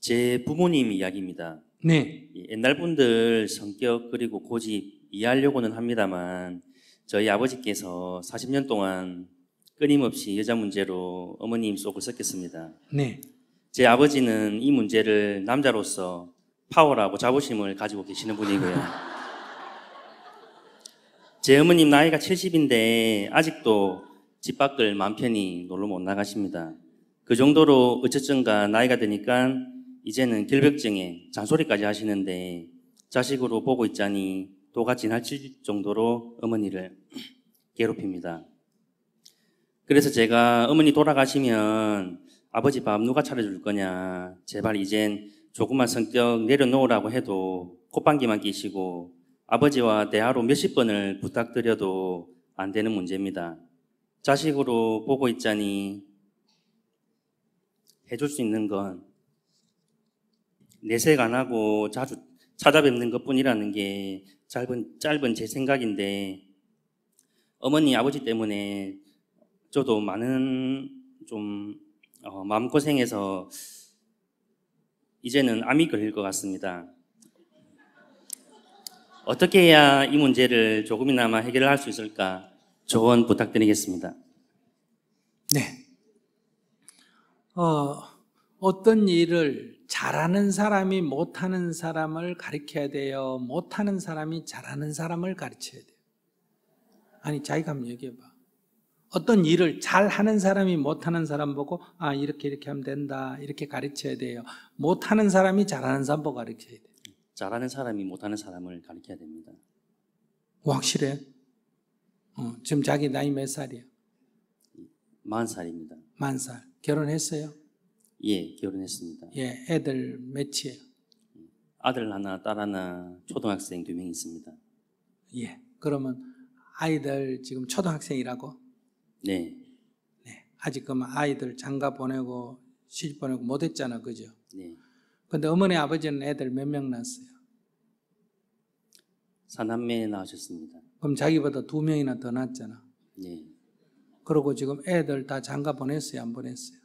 제 부모님 이야기입니다. 네. 옛날 분들 성격 그리고 고집 이해하려고는 합니다만 저희 아버지께서 40년 동안 끊임없이 여자 문제로 어머님 속을 썩겠습니다. 네. 제 아버지는 이 문제를 남자로서 파워라고 자부심을 가지고 계시는 분이고요. 제 어머님 나이가 70인데 아직도 집 밖을 마음 편히 놀러 못 나가십니다. 그 정도로 어쨌든가 나이가 드니까 이제는 결벽증에 잔소리까지 하시는데 자식으로 보고 있자니 도가 지나칠 정도로 어머니를 괴롭힙니다. 그래서 제가 어머니 돌아가시면 아버지 밥 누가 차려줄 거냐, 제발 이젠 조금만 성격 내려놓으라고 해도 콧방귀만 끼시고 아버지와 대화로 몇십 번을 부탁드려도 안 되는 문제입니다. 자식으로 보고 있자니 해줄 수 있는 건 내색 안 하고 자주 찾아뵙는 것뿐이라는 게 짧은 제 생각인데, 어머니 아버지 때문에 저도 많은 마음고생해서 이제는 암이 걸릴 것 같습니다. 어떻게 해야 이 문제를 조금이나마 해결할 수 있을까 조언 부탁드리겠습니다. 네. 어떤 일을 잘하는 사람이 못하는 사람을 가르쳐야 돼요? 못하는 사람이 잘하는 사람을 가르쳐야 돼요? 아니, 자기가 한번 얘기해봐. 어떤 일을 잘하는 사람이 못하는 사람 보고 이렇게 하면 된다, 이렇게 가르쳐야 돼요? 못하는 사람이 잘하는 사람 보고 가르쳐야 돼요? 잘하는 사람이 못하는 사람을 가르쳐야 됩니다. 확실해? 지금 자기 나이 몇 살이야? 40살입니다. 40살. 결혼했어요? 예, 결혼했습니다. 예, 애들 몇이에요? 아들 하나, 딸 하나, 초등학생 2명 있습니다. 예, 그러면 아이들 지금 초등학생이라고? 네. 네. 아직 그러면 아이들 장가 보내고 시집 보내고 못했잖아, 그죠? 네. 근데 어머니 아버지는 애들 몇 명 낳았어요? 4남매 낳으셨습니다. 그럼 자기보다 2명이나 더 낳았잖아. 네. 그리고 지금 애들 다 장가 보냈어요, 안 보냈어요?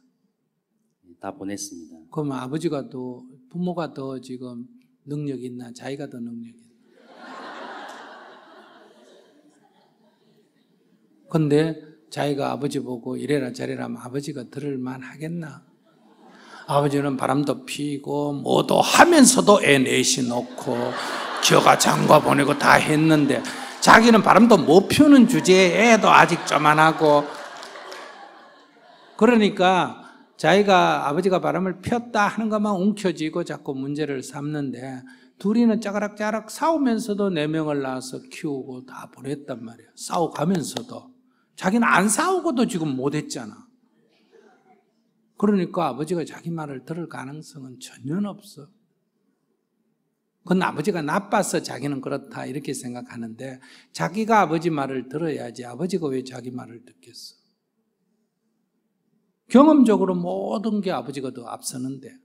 다 보냈습니다. 그러면 아버지가 또, 부모가 더 지금 능력이 있나? 자기가 더 능력이 있나? 근데 자기가 아버지 보고 이래라 저래라 하면 아버지가 들을만 하겠나? 아버지는 바람도 피고 뭐도 하면서도 애 넷이 놓고 기어가 장가 보내고 다 했는데 자기는 바람도 못 피우는 주제에 애도 아직 쪼만하고, 그러니까 자기가 아버지가 바람을 폈다 하는 것만 움켜쥐고 자꾸 문제를 삼는데, 둘이는 짜가락짜락 싸우면서도 4명을 낳아서 키우고 다 보냈단 말이야. 싸워가면서도. 자기는 안 싸우고도 지금 못했잖아. 그러니까 아버지가 자기 말을 들을 가능성은 전혀 없어. 그건 아버지가 나빠서 자기는 그렇다 이렇게 생각하는데, 자기가 아버지 말을 들어야지 아버지가 왜 자기 말을 듣겠어? 경험적으로 모든 게 아버지가 더 앞서는데,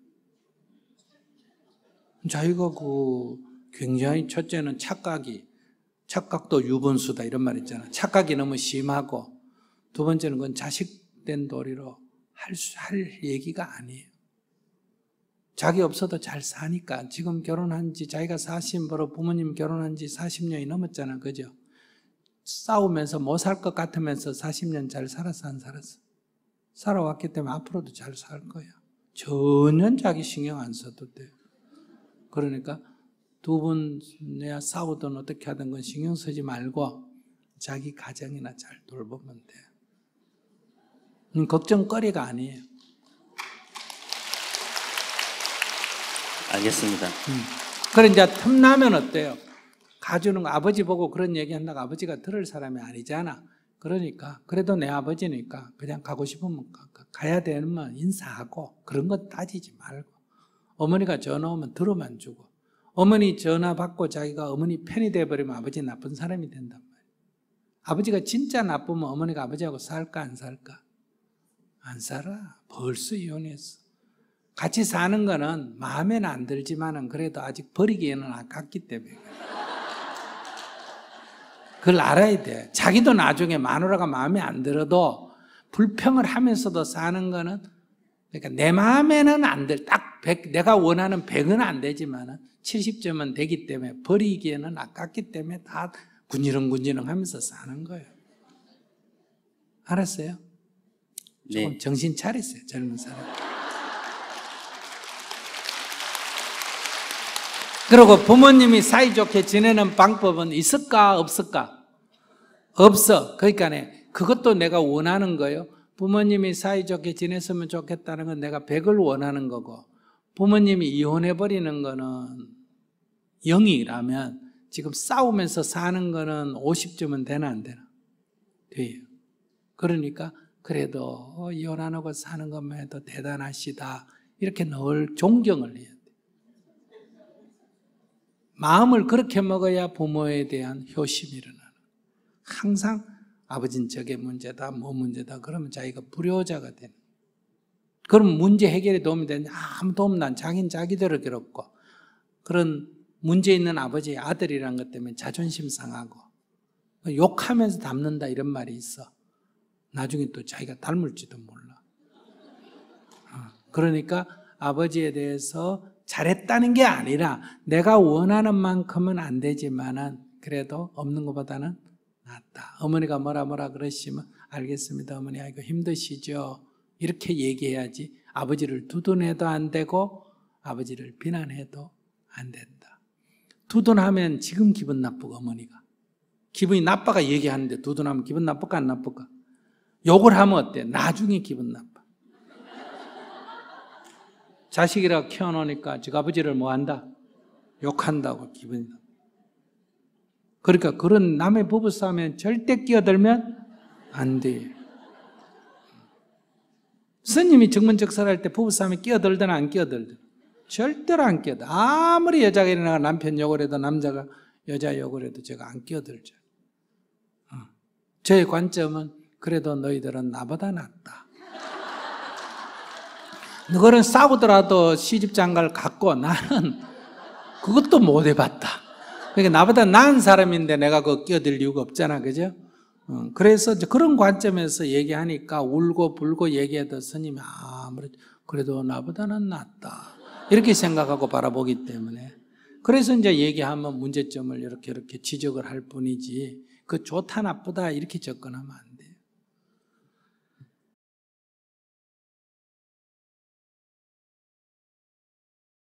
자기가 굉장히 첫째는 착각도 유분수다 이런 말 있잖아. 착각이 너무 심하고, 두 번째는 그건 자식된 도리로 할 얘기가 아니에요. 자기 없어도 잘 사니까. 지금 결혼한 지 자기가 40, 부모님 결혼한 지 40년이 넘었잖아, 그죠? 싸우면서 못 살 것 같으면서 40년 잘 살았어, 안 살았어? 살아왔기 때문에 앞으로도 잘 살 거야. 전혀 자기 신경 안 써도 돼. 그러니까 두 분 내가 싸우든 어떻게 하든 건 신경 쓰지 말고 자기 가정이나 잘 돌보면 돼. 걱정거리가 아니에요. 알겠습니다. 그래 이제 틈나면 어때요? 가주는 거, 아버지 보고 그런 얘기 한다고 아버지가 들을 사람이 아니잖아. 그러니까 그래도 내 아버지니까 그냥 가고 싶으면 가야 되면 인사하고 그런 거 따지지 말고, 어머니가 전화 오면 들어만 주고, 어머니 전화 받고 자기가 어머니 편이 돼버리면 아버지 나쁜 사람이 된단 말이에요. 아버지가 진짜 나쁘면 어머니가 아버지하고 살까 안 살까? 안 살아. 벌써 이혼했어. 같이 사는 거는 마음에는 안 들지만은 그래도 아직 버리기에는 아깝기 때문에. 그걸 알아야 돼. 자기도 나중에 마누라가 마음에 안 들어도 불평을 하면서도 사는 거는, 그러니까 내 마음에는 안 들, 딱 내가 원하는 100은 안 되지만 70점은 되기 때문에 버리기에는 아깝기 때문에 다 군지렁군지렁 하면서 사는 거예요. 알았어요? 조금 네. 정신 차리세요, 젊은 사람. 그리고 부모님이 사이좋게 지내는 방법은 있을까, 없을까? 없어. 그러니까 그것도 내가 원하는 거예요. 부모님이 사이좋게 지냈으면 좋겠다는 건 내가 100을 원하는 거고, 부모님이 이혼해버리는 거는 0이라면 지금 싸우면서 사는 거는 50점은 되나 안 되나? 돼요. 그러니까 그래도 이혼 안 하고 사는 것만 해도 대단하시다. 이렇게 늘 존경을 해야 돼. 마음을 그렇게 먹어야 부모에 대한 효심이 일어나는. 항상 아버지는 저게 문제다, 뭐 문제다. 그러면 자기가 불효자가 되는. 그럼 문제 해결에 도움이 되냐? 아무 도움도 안. 자기는 자기대로 괴롭고. 그런 문제 있는 아버지의 아들이란 것 때문에 자존심 상하고. 욕하면서 닮는다 이런 말이 있어. 나중에 또 자기가 닮을지도 몰라. 그러니까 아버지에 대해서 잘했다는 게 아니라 내가 원하는 만큼은 안 되지만은 그래도 없는 것보다는 낫다. 어머니가 뭐라 그러시면 알겠습니다. 어머니 아이고 힘드시죠. 이렇게 얘기해야지. 아버지를 두둔해도 안 되고 아버지를 비난해도 안 된다. 두둔하면 지금 기분 나쁘고 어머니가. 기분이 나빠가 얘기하는데 두둔하면 기분 나쁠까 안 나쁠까? 욕을 하면 어때? 나중에 기분 나빠. 자식이라 키워놓으니까 지 아버지를 뭐 한다? 욕한다고 기분이 나빠. 그러니까 그런 남의 부부싸움에 절대 끼어들면 안 돼. 스님이 정문적설할 때 부부싸움에 끼어들든 안 끼어들든 절대로 안 끼어들. 아무리 여자가 일어나가 남편 욕을 해도 남자가 여자 욕을 해도 제가 안 끼어들죠. 저의 관점은 그래도 너희들은 나보다 낫다. 너희는 싸우더라도 시집장가를 갖고 나는 그것도 못 해봤다. 그러니까 나보다 나은 사람인데 내가 그 끼어들 이유가 없잖아. 그죠? 그래서 그런 관점에서 얘기하니까 울고 불고 얘기해도 스님이 아무래도 그래도 나보다는 낫다. 이렇게 생각하고 바라보기 때문에. 그래서 이제 얘기하면 문제점을 이렇게 지적을 할 뿐이지 그 좋다 나쁘다 이렇게 접근하면 안 돼.